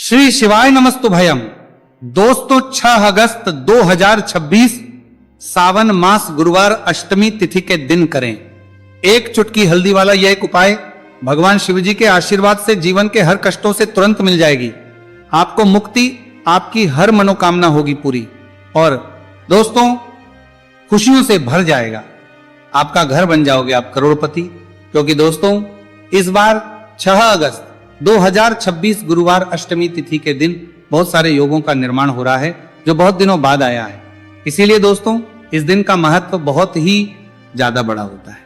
श्री शिवाय नमस्तु भयम। दोस्तों 6 अगस्त 2026 सावन मास गुरुवार अष्टमी तिथि के दिन करें एक चुटकी हल्दी वाला यह एक उपाय। भगवान शिव जी के आशीर्वाद से जीवन के हर कष्टों से तुरंत मिल जाएगी आपको मुक्ति, आपकी हर मनोकामना होगी पूरी और दोस्तों खुशियों से भर जाएगा। आपका घर बन जाओगे आप करोड़पति। क्योंकि दोस्तों इस बार 6 अगस्त 2026 गुरुवार अष्टमी तिथि के दिन बहुत सारे योगों का निर्माण हो रहा है जो बहुत दिनों बाद आया है। इसीलिए दोस्तों इस दिन का महत्व बहुत ही ज्यादा बड़ा होता है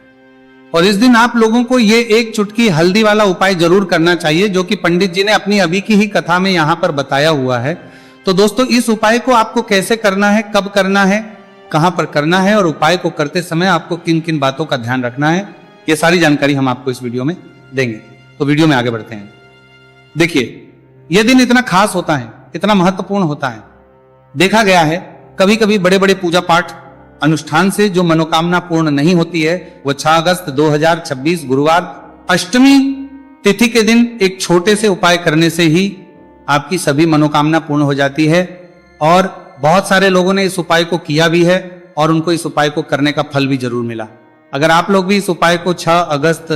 और इस दिन आप लोगों को ये एक चुटकी हल्दी वाला उपाय जरूर करना चाहिए जो कि पंडित जी ने अपनी अभी की ही कथा में यहां पर बताया हुआ है। तो दोस्तों इस उपाय को आपको कैसे करना है, कब करना है, कहां पर करना है और उपाय को करते समय आपको किन किन बातों का ध्यान रखना है, ये सारी जानकारी हम आपको इस वीडियो में देंगे। तो वीडियो में आगे बढ़ते हैं। देखिए यह दिन इतना खास होता है, इतना महत्वपूर्ण होता है। देखा गया है कभी कभी बड़े बड़े पूजा पाठ अनुष्ठान से जो मनोकामना पूर्ण नहीं होती है वो 6 अगस्त 2026 गुरुवार अष्टमी तिथि के दिन एक छोटे से उपाय करने से ही आपकी सभी मनोकामना पूर्ण हो जाती है। और बहुत सारे लोगों ने इस उपाय को किया भी है और उनको इस उपाय को करने का फल भी जरूर मिला। अगर आप लोग भी इस उपाय को 6 अगस्त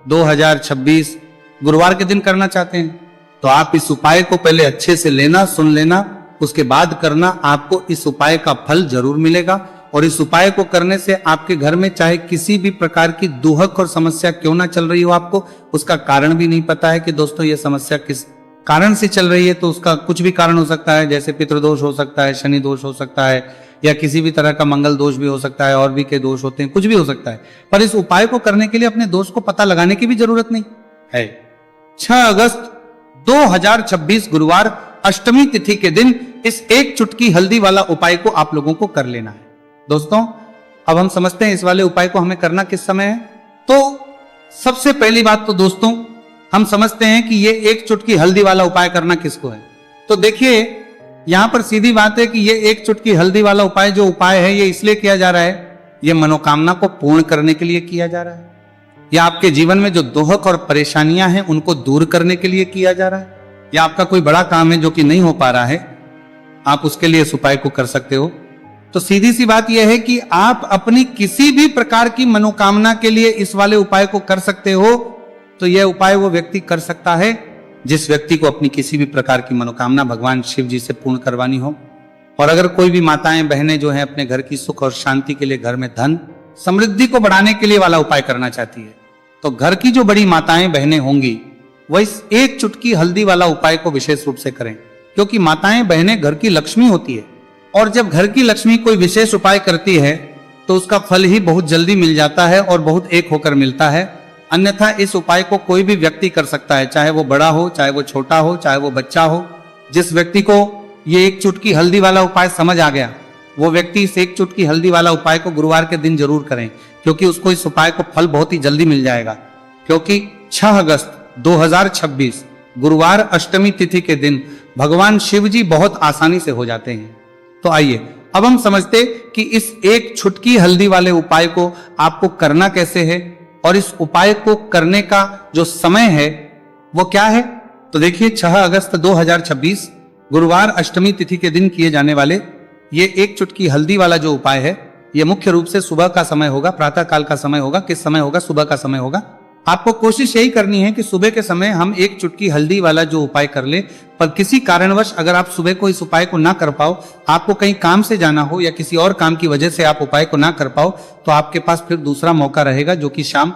2026 गुरुवार के दिन करना चाहते हैं तो आप इस उपाय को पहले अच्छे से लेना, सुन लेना, उसके बाद करना। आपको इस उपाय का फल जरूर मिलेगा और इस उपाय को करने से आपके घर में चाहे किसी भी प्रकार की दुहक और समस्या क्यों ना चल रही हो, आपको उसका कारण भी नहीं पता है कि दोस्तों ये समस्या किस कारण से चल रही है। तो उसका कुछ भी कारण हो सकता है, जैसे पितृदोष हो सकता है, शनि दोष हो सकता है या किसी भी तरह का मंगल दोष भी हो सकता है, और भी के दोष होते हैं, कुछ भी हो सकता है। पर इस उपाय को करने के लिए अपने दोष को पता लगाने की भी जरूरत नहीं है। 6 अगस्त 2026 गुरुवार अष्टमी तिथि के दिन इस एक चुटकी हल्दी वाला उपाय को आप लोगों को कर लेना है। दोस्तों अब हम समझते हैं इस वाले उपाय को हमें करना किस समय है। तो सबसे पहली बात तो दोस्तों हम समझते हैं कि ये एक चुटकी हल्दी वाला उपाय करना किसको है। तो देखिए यहां पर सीधी बात है कि ये एक चुटकी हल्दी वाला उपाय जो उपाय है ये इसलिए किया जा रहा है, ये मनोकामना को पूर्ण करने के लिए किया जा रहा है, या आपके जीवन में जो दुहक और परेशानियां हैं उनको दूर करने के लिए किया जा रहा है, या आपका कोई बड़ा काम है जो कि नहीं हो पा रहा है, आप उसके लिए इस उपाय को कर सकते हो। तो सीधी सी बात यह है कि आप अपनी किसी भी प्रकार की मनोकामना के लिए इस वाले उपाय को कर सकते हो। तो यह उपाय वो व्यक्ति कर सकता है जिस व्यक्ति को अपनी किसी भी प्रकार की मनोकामना भगवान शिव जी से पूर्ण करवानी हो। और अगर कोई भी माताएं बहनें जो हैं अपने घर की सुख और शांति के लिए, घर में धन समृद्धि को बढ़ाने के लिए वाला उपाय करना चाहती है, तो घर की जो बड़ी माताएं बहनें होंगी वह इस एक चुटकी हल्दी वाला उपाय को विशेष रूप से करें। क्योंकि माताएं बहनें घर की लक्ष्मी होती है और जब घर की लक्ष्मी कोई विशेष उपाय करती है तो उसका फल ही बहुत जल्दी मिल जाता है और बहुत एक होकर मिलता है। अन्यथा इस उपाय को कोई भी व्यक्ति कर सकता है, चाहे वो बड़ा हो, चाहे वो छोटा हो, चाहे वो बच्चा हो। जिस व्यक्ति को ये एक चुटकी हल्दी वाला उपाय समझ आ गया वो व्यक्ति इस एक चुटकी हल्दी वाला उपाय को गुरुवार के दिन जरूर करें, क्योंकि उसको इस उपाय को फल बहुत ही जल्दी मिल जाएगा। क्योंकि 6 अगस्त 2026 गुरुवार अष्टमी तिथि के दिन भगवान शिव जी बहुत आसानी से हो जाते हैं। तो आइए अब हम समझते कि इस एक चुटकी हल्दी वाले उपाय को आपको करना कैसे है और इस उपाय को करने का जो समय है वो क्या है। तो देखिए 6 अगस्त 2026 गुरुवार अष्टमी तिथि के दिन किए जाने वाले ये एक चुटकी हल्दी वाला जो उपाय है ये मुख्य रूप से सुबह का समय होगा, प्रातः काल का समय होगा। किस समय होगा? सुबह का समय होगा। आपको कोशिश यही करनी है कि सुबह के समय हम एक चुटकी हल्दी वाला जो उपाय कर ले। पर किसी कारणवश अगर आप सुबह को इस उपाय को ना कर पाओ, आपको कहीं काम से जाना हो या किसी और काम की वजह से आप उपाय को ना कर पाओ, तो आपके पास फिर दूसरा मौका रहेगा जो कि शाम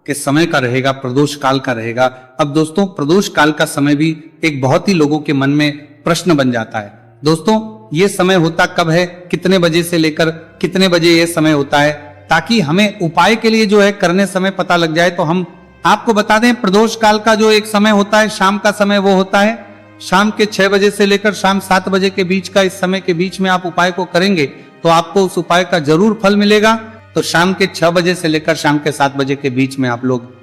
के समय का रहेगा, प्रदोष काल का रहेगा। अब दोस्तों प्रदोष काल का समय भी एक बहुत ही लोगों के मन में प्रश्न बन जाता है। दोस्तों ये समय होता कब है, कितने बजे से लेकर कितने बजे ये समय होता है, ताकि हमें उपाय के लिए जो है करने समय पता लग जाए। तो हम आपको बता दें प्रदोष काल का जो एक समय होता है, शाम का समय, वो होता है शाम के 6 बजे से लेकर शाम 7 बजे के बीच का। इस समय के बीच में आप उपाय को करेंगे तो आपको उस उपाय का जरूर फल मिलेगा। तो शाम के 6 बजे से लेकर शाम के 7 बजे के बीच में आप लोग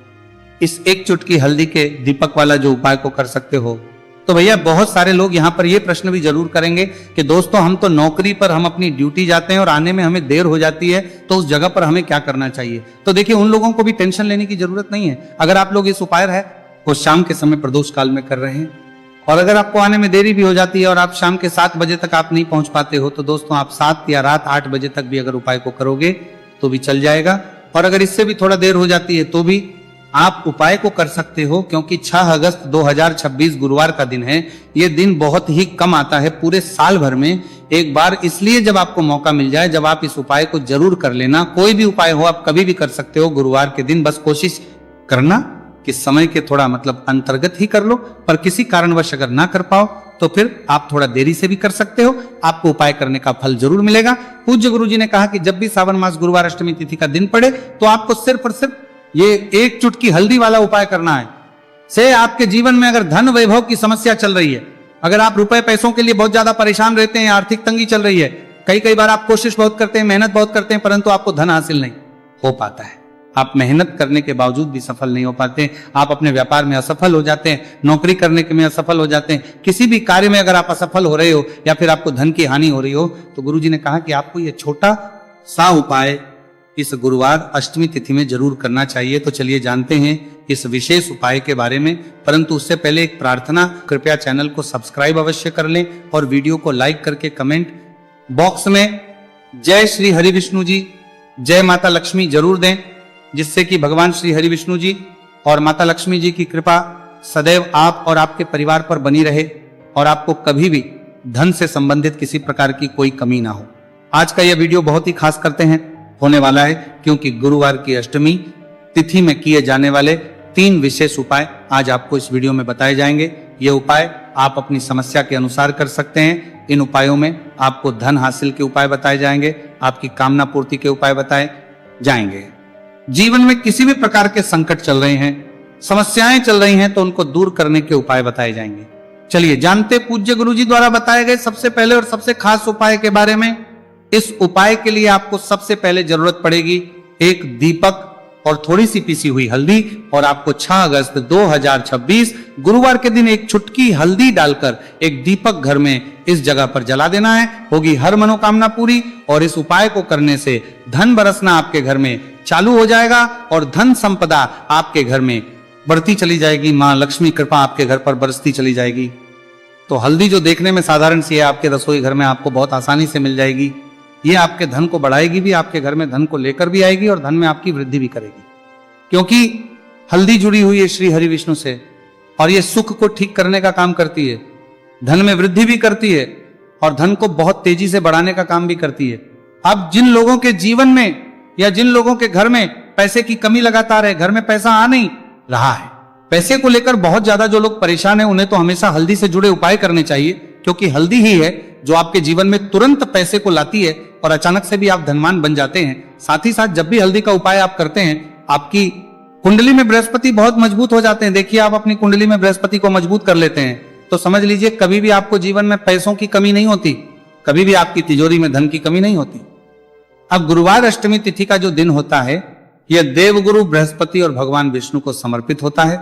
इस एक चुटकी हल्दी के दीपक वाला जो उपाय को कर सकते हो। तो भैया बहुत सारे लोग यहाँ पर ये प्रश्न भी जरूर करेंगे कि दोस्तों हम तो नौकरी पर, हम अपनी ड्यूटी जाते हैं और आने में हमें देर हो जाती है, तो उस जगह पर हमें क्या करना चाहिए। तो देखिए उन लोगों को भी टेंशन लेने की जरूरत नहीं है। अगर आप लोग इस उपाय है वो शाम के समय प्रदोष काल में कर रहे हैं और अगर आपको आने में देरी भी हो जाती है और आप शाम के 7 बजे तक आप नहीं पहुंच पाते हो, तो दोस्तों आप 7 या रात 8 बजे तक भी अगर उपाय को करोगे तो भी चल जाएगा। और अगर इससे भी थोड़ा देर हो जाती है तो भी आप उपाय को कर सकते हो, क्योंकि 6 अगस्त 2026 गुरुवार का दिन है। यह दिन बहुत ही कम आता है पूरे साल भर में एक बार, इसलिए जब आपको मौका मिल जाए, जब आप इस उपाय को जरूर कर लेना। कोई भी उपाय हो आप कभी भी कर सकते हो गुरुवार के दिन, बस कोशिश करना कि समय के थोड़ा अंतर्गत ही कर लो। पर किसी कारणवश अगर ना कर पाओ तो फिर आप थोड़ा देरी से भी कर सकते हो, आपको उपाय करने का फल जरूर मिलेगा। पूज्य गुरुजी ने कहा कि जब भी सावन मास गुरुवार अष्टमी तिथि का दिन पड़े तो आपको सिर्फ और सिर्फ ये एक चुटकी हल्दी वाला उपाय करना है। से आपके जीवन में अगर धन वैभव की समस्या चल रही है, अगर आप रुपए पैसों के लिए बहुत ज्यादा परेशान रहते हैं, आर्थिक तंगी चल रही है, कई बार आप कोशिश बहुत करते हैं, मेहनत बहुत करते हैं, परंतु आपको धन हासिल नहीं हो पाता है, आप मेहनत करने के बावजूद भी सफल नहीं हो पाते, आप अपने व्यापार में असफल हो जाते हैं, नौकरी करने के में असफल हो जाते हैं, किसी भी कार्य में अगर आप असफल हो रहे हो या फिर आपको धन की हानि हो रही हो, तो गुरुजी ने कहा कि आपको यह छोटा सा उपाय इस गुरुवार अष्टमी तिथि में जरूर करना चाहिए। तो चलिए जानते हैं इस विशेष उपाय के बारे में, परंतु उससे पहले एक प्रार्थना, कृपया चैनल को सब्सक्राइब अवश्य कर लें और वीडियो को लाइक करके कमेंट बॉक्स में जय श्री हरि विष्णु जी, जय माता लक्ष्मी जरूर दें, जिससे कि भगवान श्री हरि विष्णु जी और माता लक्ष्मी जी की कृपा सदैव आप और आपके परिवार पर बनी रहे और आपको कभी भी धन से संबंधित किसी प्रकार की कोई कमी ना हो। आज का यह वीडियो बहुत ही खास करते हैं होने वाला है, क्योंकि गुरुवार की अष्टमी तिथि में किए जाने वाले 3 विशेष उपाय आज आपको इस वीडियो में बताए जाएंगे। ये उपाय आप अपनी समस्या के अनुसार कर सकते हैं। इन उपायों में आपको धन हासिल के उपाय बताए जाएंगे, आपकी कामना पूर्ति के उपाय बताए जाएंगे। जीवन में किसी भी प्रकार के संकट चल रहे हैं, समस्याएं चल रही हैं, तो उनको दूर करने के उपाय बताए जाएंगे। चलिए जानते पूज्य गुरुजी द्वारा बताए गए सबसे पहले और सबसे खास उपाय के बारे में। इस उपाय के लिए आपको सबसे पहले जरूरत पड़ेगी एक दीपक और थोड़ी सी पीसी हुई हल्दी, और आपको 6 अगस्त 2026 गुरुवार के दिन एक चुटकी हल्दी डालकर एक दीपक घर में इस जगह पर जला देना है। होगी हर मनोकामना पूरी, और इस उपाय को करने से धन बरसना आपके घर में चालू हो जाएगा और धन संपदा आपके घर में बढ़ती चली जाएगी। मां लक्ष्मी कृपा आपके घर पर बरसती चली जाएगी। तो हल्दी जो देखने में साधारण सी है, आपके रसोई घर में आपको बहुत आसानी से मिल जाएगी। ये आपके धन को बढ़ाएगी भी, आपके घर में धन को लेकर भी आएगी और धन में आपकी वृद्धि भी करेगी, क्योंकि हल्दी जुड़ी हुई है श्री हरि विष्णु से, और ये सुख को ठीक करने का काम करती है, धन में वृद्धि भी करती है और धन को बहुत तेजी से बढ़ाने का काम भी करती है। अब जिन लोगों के जीवन में या जिन लोगों के घर में पैसे की कमी लगातार है, घर में पैसा आ नहीं रहा है, पैसे को लेकर बहुत ज्यादा जो लोग परेशान हैं, उन्हें तो हमेशा हल्दी से जुड़े उपाय करने चाहिए, क्योंकि हल्दी ही है जो आपके जीवन में तुरंत पैसे को लाती है और अचानक से भी आप धनवान बन जाते हैं। साथ ही साथ जब भी हल्दी का उपाय आप करते हैं, आपकी कुंडली में बृहस्पति बहुत मजबूत हो जाते हैं। देखिए आप अपनी कुंडली में बृहस्पति को मजबूत कर लेते हैं तो समझ लीजिए कभी भी आपको जीवन में पैसों की कमी नहीं होती, कभी भी आपकी तिजोरी में धन की कमी नहीं होती। अब गुरुवार अष्टमी तिथि का जो दिन होता है, यह देवगुरु बृहस्पति और भगवान विष्णु को समर्पित होता है।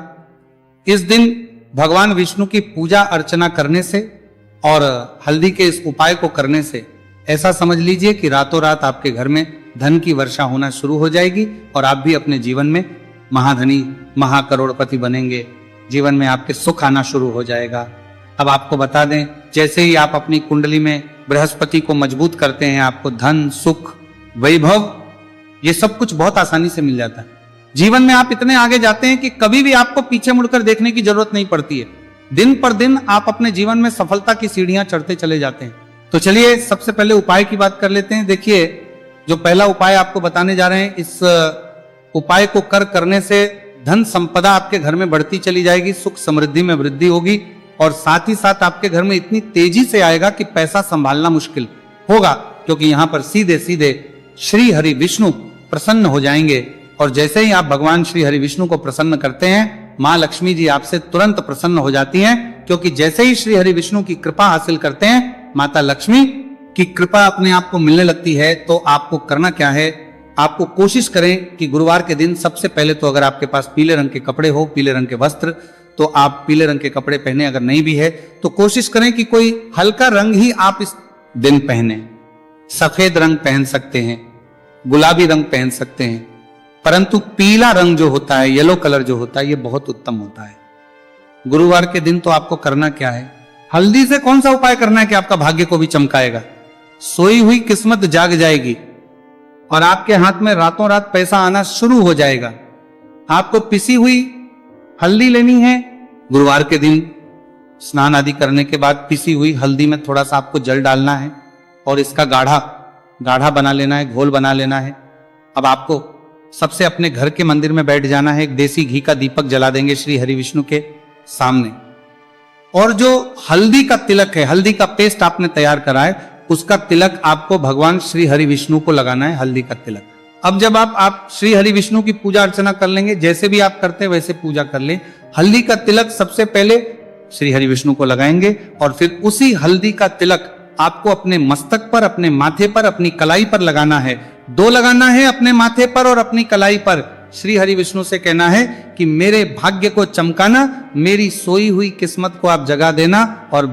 इस दिन भगवान विष्णु की पूजा अर्चना करने से और हल्दी के इस उपाय को करने से ऐसा समझ लीजिए कि रातों रात आपके घर में धन की वर्षा होना शुरू हो जाएगी और आप भी अपने जीवन में महाधनी महाकरोड़पति बनेंगे। जीवन में आपके सुख आना शुरू हो जाएगा। अब आपको बता दें, जैसे ही आप अपनी कुंडली में बृहस्पति को मजबूत करते हैं, आपको धन, सुख, वैभव, ये सब कुछ बहुत आसानी से मिल जाता है। जीवन में आप इतने आगे जाते हैं कि कभी भी आपको पीछे मुड़कर देखने की जरूरत नहीं पड़ती है। दिन पर दिन आप अपने जीवन में सफलता की सीढ़ियां चढ़ते चले जाते हैं। तो चलिए सबसे पहले उपाय की बात कर लेते हैं। देखिए जो पहला उपाय आपको बताने जा रहे हैं, इस उपाय को करने से धन संपदा आपके घर में बढ़ती चली जाएगी, सुख समृद्धि में वृद्धि होगी और साथ ही साथ आपके घर में इतनी तेजी से आएगा कि पैसा संभालना मुश्किल होगा, क्योंकि यहां पर सीधे सीधे श्री हरि विष्णु प्रसन्न हो जाएंगे। और जैसे ही आप भगवान श्री हरि विष्णु को प्रसन्न करते हैं, मां लक्ष्मी जी आपसे तुरंत प्रसन्न हो जाती हैं, क्योंकि जैसे ही श्री हरि विष्णु की कृपा हासिल करते हैं, माता लक्ष्मी की कृपा अपने आप को मिलने लगती है। तो आपको करना क्या है, आपको कोशिश करें कि गुरुवार के दिन सबसे पहले तो अगर आपके पास पीले रंग के कपड़े हो, पीले रंग के वस्त्र, तो आप पीले रंग के कपड़े पहने। अगर नहीं भी है तो कोशिश करें कि कोई हल्का रंग ही आप इस दिन पहने। सफेद रंग पहन सकते हैं, गुलाबी रंग पहन सकते हैं, परंतु पीला रंग जो होता है, येलो कलर जो होता है, ये बहुत उत्तम होता है। गुरुवार के दिन तो आपको करना क्या है, हल्दी से कौन सा उपाय करना है कि आपका भाग्य को भी चमकाएगा। सोई हुई किस्मत जाग जाएगी और आपके हाथ में रातों रात पैसा आना शुरू हो जाएगा। आपको पिसी हुई हल्दी लेनी है, गुरुवार के दिन स्नान आदि करने के बाद पिसी हुई हल्दी में थोड़ा सा आपको जल डालना है और इसका गाढ़ा बना लेना है, घोल बना लेना है। अब आपको सबसे अपने घर के मंदिर में बैठ जाना है, एक देसी घी का दीपक जला देंगे श्री हरि विष्णु के सामने, और जो हल्दी का तिलक है, हल्दी का पेस्ट आपने तैयार करा है, उसका तिलक आपको भगवान श्री हरि विष्णु को लगाना है, हल्दी का तिलक। अब जब आप श्री हरि विष्णु की पूजा अर्चना कर लेंगे, जैसे भी आप करते हैं वैसे पूजा कर लें। हल्दी का तिलक सबसे पहले श्री हरि विष्णु को लगाएंगे और फिर उसी हल्दी का तिलक आपको अपने मस्तक पर, अपने माथे पर, अपनी कलाई पर लगाना है। 2 लगाना है, अपने माथे पर और अपनी कलाई पर। श्री हरि विष्णु से कहना है कि मेरे भाग्य को चमकाना, मेरी सोई हुई किस्मत को आप जगा देना और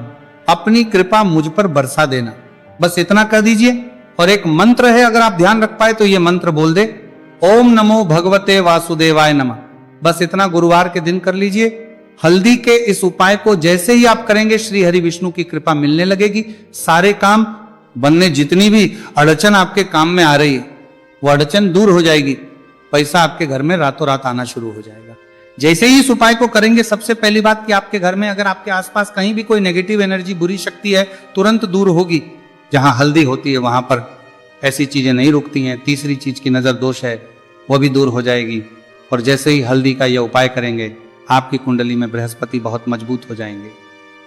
अपनी कृपा मुझ पर बरसा देना। बस इतना कर दीजिए। और एक मंत्र है, अगर आप ध्यान रख पाए तो ये मंत्र बोल दे, ओम नमो भगवते वासुदेवाय नमः। बस इतना गुरुवार के दिन कर लीजिए। हल्दी के इस उपाय को जैसे ही आप करेंगे, श्री हरि विष्णु की कृपा मिलने लगेगी। सारे काम बनने, जितनी भी अड़चन आपके काम में आ रही है वो अड़चन दूर हो जाएगी। पैसा आपके घर में रातों रात आना शुरू हो जाएगा। जैसे ही इस उपाय को करेंगे, सबसे पहली बात कि आपके घर में अगर आपके आसपास कहीं भी कोई नेगेटिव एनर्जी, बुरी शक्ति है, तुरंत दूर होगी। जहां हल्दी होती है वहां पर ऐसी चीजें नहीं रुकती हैं। तीसरी चीज की नजर दोष है, वो भी दूर हो जाएगी। और जैसे ही हल्दी का यह उपाय करेंगे, आपकी कुंडली में बृहस्पति बहुत मजबूत हो जाएंगे।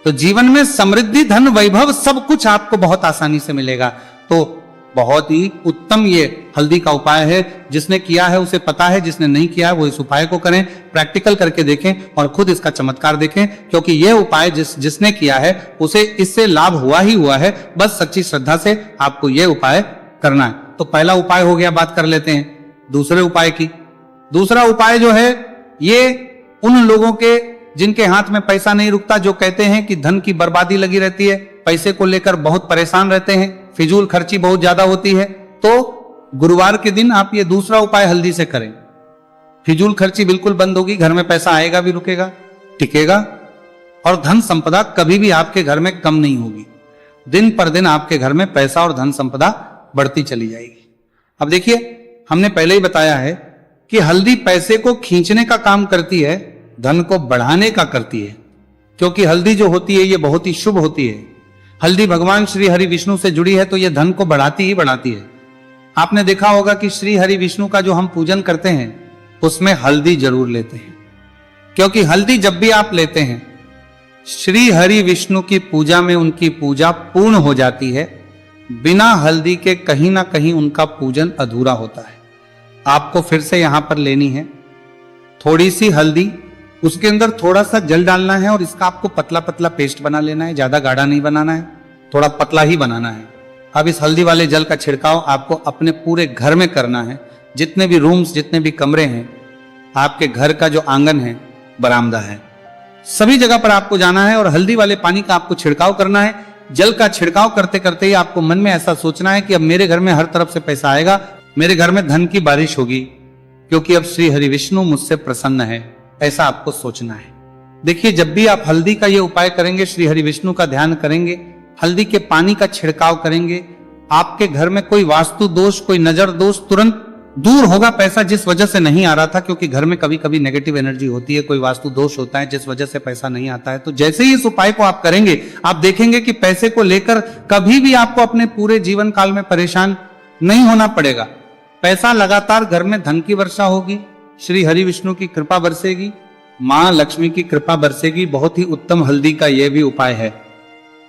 तो जीवन में समृद्धि, धन, वैभव सब कुछ आपको बहुत आसानी से मिलेगा। तो बहुत ही उत्तम ये हल्दी का उपाय है। जिसने किया है उसे पता है, जिसने नहीं किया है वो इस उपाय को करें, प्रैक्टिकल करके देखें और खुद इसका चमत्कार देखें। क्योंकि ये उपाय जिसने किया है उसे इससे लाभ हुआ ही हुआ है। बस सच्ची श्रद्धा से आपको ये उपाय करना है। तो पहला उपाय हो गया, बात कर लेते हैं दूसरे उपाय की। दूसरा उपाय जो है, ये उन लोगों के जिनके हाथ में पैसा नहीं रुकता, जो कहते हैं कि धन की बर्बादी लगी रहती है, पैसे को लेकर बहुत परेशान रहते हैं, फिजूल खर्ची बहुत ज्यादा होती है, तो गुरुवार के दिन आप ये दूसरा उपाय हल्दी से करें। फिजूल खर्ची बिल्कुल बंद होगी, घर में पैसा आएगा भी, रुकेगा, टिकेगा और धन संपदा कभी भी आपके घर में कम नहीं होगी। दिन पर दिन आपके घर में पैसा और धन संपदा बढ़ती चली जाएगी। अब देखिए, हमने पहले ही बताया है कि हल्दी पैसे को खींचने का काम करती है, धन को बढ़ाने का करती है। क्योंकि हल्दी जो होती है ये बहुत ही शुभ होती है। हल्दी भगवान श्री हरि विष्णु से जुड़ी है, तो ये धन को बढ़ाती ही बढ़ाती है। आपने देखा होगा कि श्री हरि विष्णु का जो हम पूजन करते हैं उसमें हल्दी जरूर लेते हैं। क्योंकि हल्दी जब भी आप लेते हैं, श्री हरि विष्णु की पूजा में उनकी पूजा पूर्ण हो जाती है। बिना हल्दी के कहीं ना कहीं उनका पूजन अधूरा होता है। आपको फिर से यहां पर लेनी है थोड़ी सी हल्दी, उसके अंदर थोड़ा सा जल डालना है और इसका आपको पतला पतला पेस्ट बना लेना है। ज्यादा गाढ़ा नहीं बनाना है, थोड़ा पतला ही बनाना है। अब इस हल्दी वाले जल का छिड़काव आपको अपने पूरे घर में करना है। जितने भी रूम्स, जितने भी कमरे हैं, आपके घर का जो आंगन है, बरामदा है, सभी जगह पर आपको जाना है और हल्दी वाले पानी का आपको छिड़काव करना है। जल का छिड़काव करते करते ही आपको मन में ऐसा सोचना है कि अब मेरे घर में हर तरफ से पैसा आएगा, मेरे घर में धन की बारिश होगी, क्योंकि अब श्री हरि विष्णु मुझसे प्रसन्न है। ऐसा आपको सोचना है। देखिए, जब भी आप हल्दी का ये उपाय करेंगे, श्री हरि विष्णु का ध्यान करेंगे, हल्दी के पानी का छिड़काव करेंगे, आपके घर में कोई वास्तु दोष, कोई नजर दोष तुरंत दूर होगा। पैसा जिस वजह से नहीं आ रहा था, क्योंकि घर में कभी कभी नेगेटिव एनर्जी होती है, कोई वास्तु दोष होता है जिस वजह से पैसा नहीं आता है, तो जैसे ही इस उपाय को आप करेंगे, आप देखेंगे कि पैसे को लेकर कभी भी आपको अपने पूरे जीवन काल में परेशान नहीं होना पड़ेगा। पैसा लगातार घर में, धन की वर्षा होगी, श्री हरि विष्णु की कृपा बरसेगी, मां लक्ष्मी की कृपा बरसेगी। बहुत ही उत्तम हल्दी का यह भी उपाय है।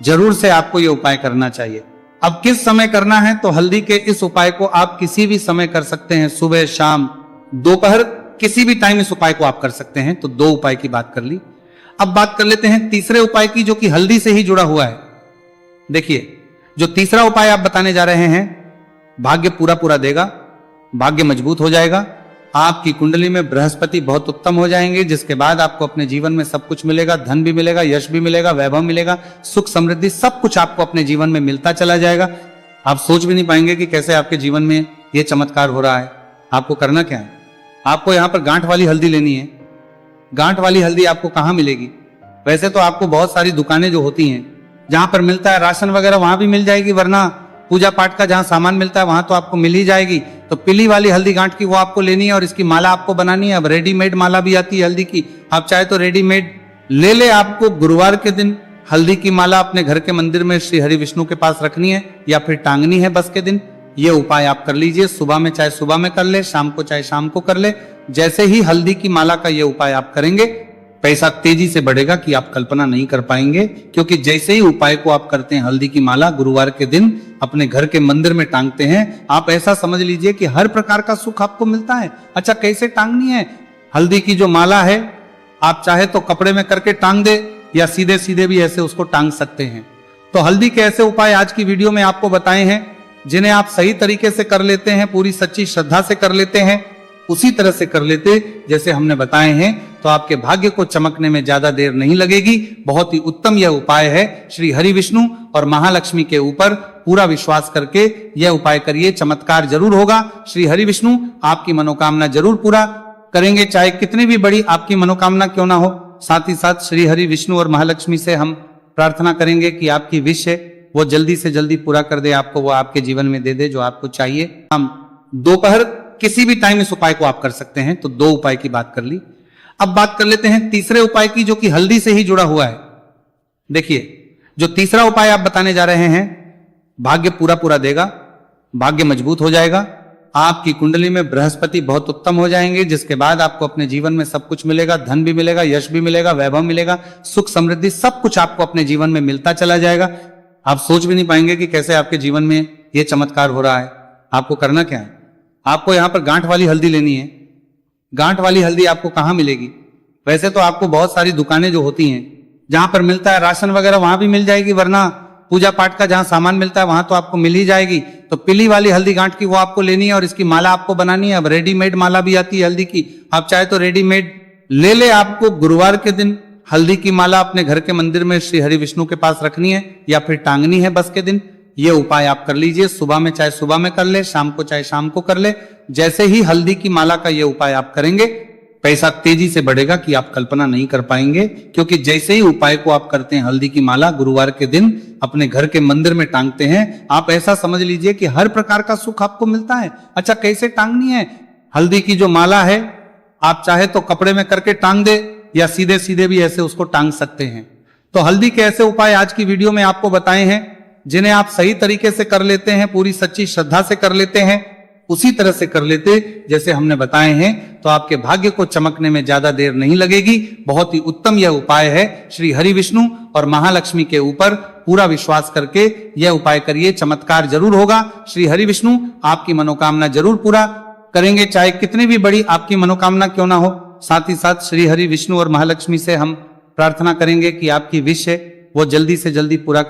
जरूर से आपको यह उपाय करना चाहिए। अब किस समय करना है, तो हल्दी के इस उपाय को आप किसी भी समय कर सकते हैं, सुबह, शाम, दोपहर, किसी भी टाइम इस उपाय को आप कर सकते हैं। तो 2 उपाय की बात कर ली। अब बात कर लेते हैं तीसरे उपाय की, जो कि हल्दी से ही जुड़ा हुआ है। देखिए, जो तीसरा उपाय आप बताने जा रहे हैं, भाग्य पूरा पूरा देगा, भाग्य मजबूत हो जाएगा, आपकी कुंडली में बृहस्पति बहुत उत्तम हो जाएंगे, जिसके बाद आपको अपने जीवन में सब कुछ मिलेगा। धन भी मिलेगा, यश भी मिलेगा, वैभव मिलेगा, सुख समृद्धि सब कुछ आपको अपने जीवन में मिलता चला जाएगा। आप सोच भी नहीं पाएंगे कि कैसे आपके जीवन में यह चमत्कार हो रहा है। आपको करना क्या है, आपको यहां पर गांठ वाली हल्दी लेनी है। गांठ वाली हल्दी आपको कहां मिलेगी, वैसे तो आपको बहुत सारी दुकानें जो होती हैं जहां पर मिलता है राशन वगैरह वहां भी मिल जाएगी, वरना पूजा पाठ का जहां सामान मिलता है वहां तो आपको मिल ही जाएगी। तो पीली वाली हल्दी गांठ की वो आपको लेनी है और इसकी माला आपको बनानी है। अब रेडीमेड माला भी आती है हल्दी की, आप चाहे तो रेडीमेड ले ले। आपको गुरुवार के दिन हल्दी की माला अपने घर के मंदिर में श्री हरि विष्णु के पास रखनी है या फिर टांगनी है बस के दिन। ये उपाय आप कर लीजिए, सुबह में चाहे सुबह में कर ले, शाम को चाहे शाम को कर ले। जैसे ही हल्दी की माला का ये उपाय आप करेंगे, पैसा तेजी से बढ़ेगा कि आप कल्पना नहीं कर पाएंगे। क्योंकि जैसे ही उपाय को आप करते हैं, हल्दी की माला गुरुवार के दिन अपने घर के मंदिर में टांगते हैं, आप ऐसा समझ लीजिए कि हर प्रकार का सुख आपको मिलता है। अच्छा, कैसे टांगनी है हल्दी की जो माला है? आप चाहे तो कपड़े में करके टांग दे या सीधे सीधे भी ऐसे उसको टांग सकते हैं। तो हल्दी के ऐसे उपाय आज की वीडियो में आपको बताए हैं, जिन्हें आप सही तरीके से कर लेते हैं, पूरी सच्ची श्रद्धा से कर लेते हैं, उसी तरह से कर लेते जैसे हमने बताए हैं, तो आपके भाग्य को चमकने में ज्यादा देर नहीं लगेगी। बहुत ही उत्तम यह उपाय है। श्री हरि विष्णु और महालक्ष्मी के ऊपर पूरा विश्वास करके यह उपाय करिए, चमत्कार जरूर होगा। श्री हरि विष्णु आपकी मनोकामना जरूर पूरा करेंगे, चाहे कितनी भी बड़ी आपकी मनोकामना क्यों ना हो। साथ ही साथ श्री हरि विष्णु और महालक्ष्मी से हम प्रार्थना करेंगे कि आपकी विश है वो जल्दी से जल्दी पूरा कर दे, आपको वो आपके जीवन में दे दे जो आपको चाहिए। हम दोपहर किसी भी टाइम इस उपाय को आप कर सकते हैं। तो 2 उपाय की बात कर ली, अब बात कर लेते हैं तीसरे उपाय की, जो कि हल्दी से ही जुड़ा हुआ है। देखिए, जो तीसरा उपाय आप बताने जा रहे हैं, भाग्य पूरा पूरा देगा, भाग्य मजबूत हो जाएगा, आपकी कुंडली में बृहस्पति बहुत उत्तम हो जाएंगे, जिसके बाद आपको अपने जीवन में सब कुछ मिलेगा, धन भी मिलेगा, यश भी मिलेगा, वैभव मिलेगा, सुख समृद्धि सब कुछ आपको अपने जीवन में मिलता चला जाएगा। आप सोच भी नहीं पाएंगे कि कैसे आपके जीवन में यह चमत्कार हो रहा है। आपको करना क्या है, आपको यहां पर गांठ वाली हल्दी लेनी है। गांठ वाली हल्दी आपको कहां मिलेगी? वैसे तो आपको बहुत सारी दुकानें जो होती हैं जहां पर मिलता है राशन वगैरह वहां भी मिल जाएगी, वरना पूजा पाठ का जहां सामान मिलता है वहां तो आपको मिल ही जाएगी। तो पीली वाली हल्दी गांठ की वो आपको लेनी है और इसकी माला आपको बनानी है। अब रेडीमेड माला भी आती है हल्दी की, आप चाहे तो रेडीमेड ले ले। आपको गुरुवार के दिन हल्दी की माला अपने घर के मंदिर में श्री हरि विष्णु के पास रखनी है या फिर टांगनी है बस के दिन। ये उपाय आप कर लीजिए, सुबह में चाहे सुबह में कर ले, शाम को चाहे शाम को कर ले। जैसे ही हल्दी की माला का ये उपाय आप करेंगे, पैसा तेजी से बढ़ेगा कि आप कल्पना नहीं कर पाएंगे। क्योंकि जैसे ही उपाय को आप करते हैं, हल्दी की माला गुरुवार के दिन अपने घर के मंदिर में टांगते हैं, आप ऐसा समझ लीजिए कि हर प्रकार का सुख आपको मिलता है। अच्छा, कैसे टांगनी है हल्दी की जो माला है? आप चाहे तो कपड़े में करके टांग दे या सीधे सीधे भी ऐसे उसको टांग सकते हैं। तो हल्दी के ऐसे उपाय आज की वीडियो में आपको बताए हैं, जिन्हें आप सही तरीके से कर लेते हैं, पूरी सच्ची श्रद्धा से कर लेते हैं, उसी तरह से कर लेते जैसे हमने बताए हैं, तो आपके भाग्य को चमकने में ज्यादा देर नहीं लगेगी। बहुत ही उत्तम यह उपाय है। श्री हरि विष्णु और महालक्ष्मी के ऊपर पूरा विश्वास करके यह उपाय करिए, चमत्कार जरूर होगा। श्री हरि विष्णु आपकी मनोकामना जरूर पूरा करेंगे, चाहे कितनी भी बड़ी आपकी मनोकामना क्यों ना हो। साथ ही साथ श्री हरि विष्णु और महालक्ष्मी से हम प्रार्थना करेंगे कि आपकी विश है वो जल्दी से जल्दी पूरा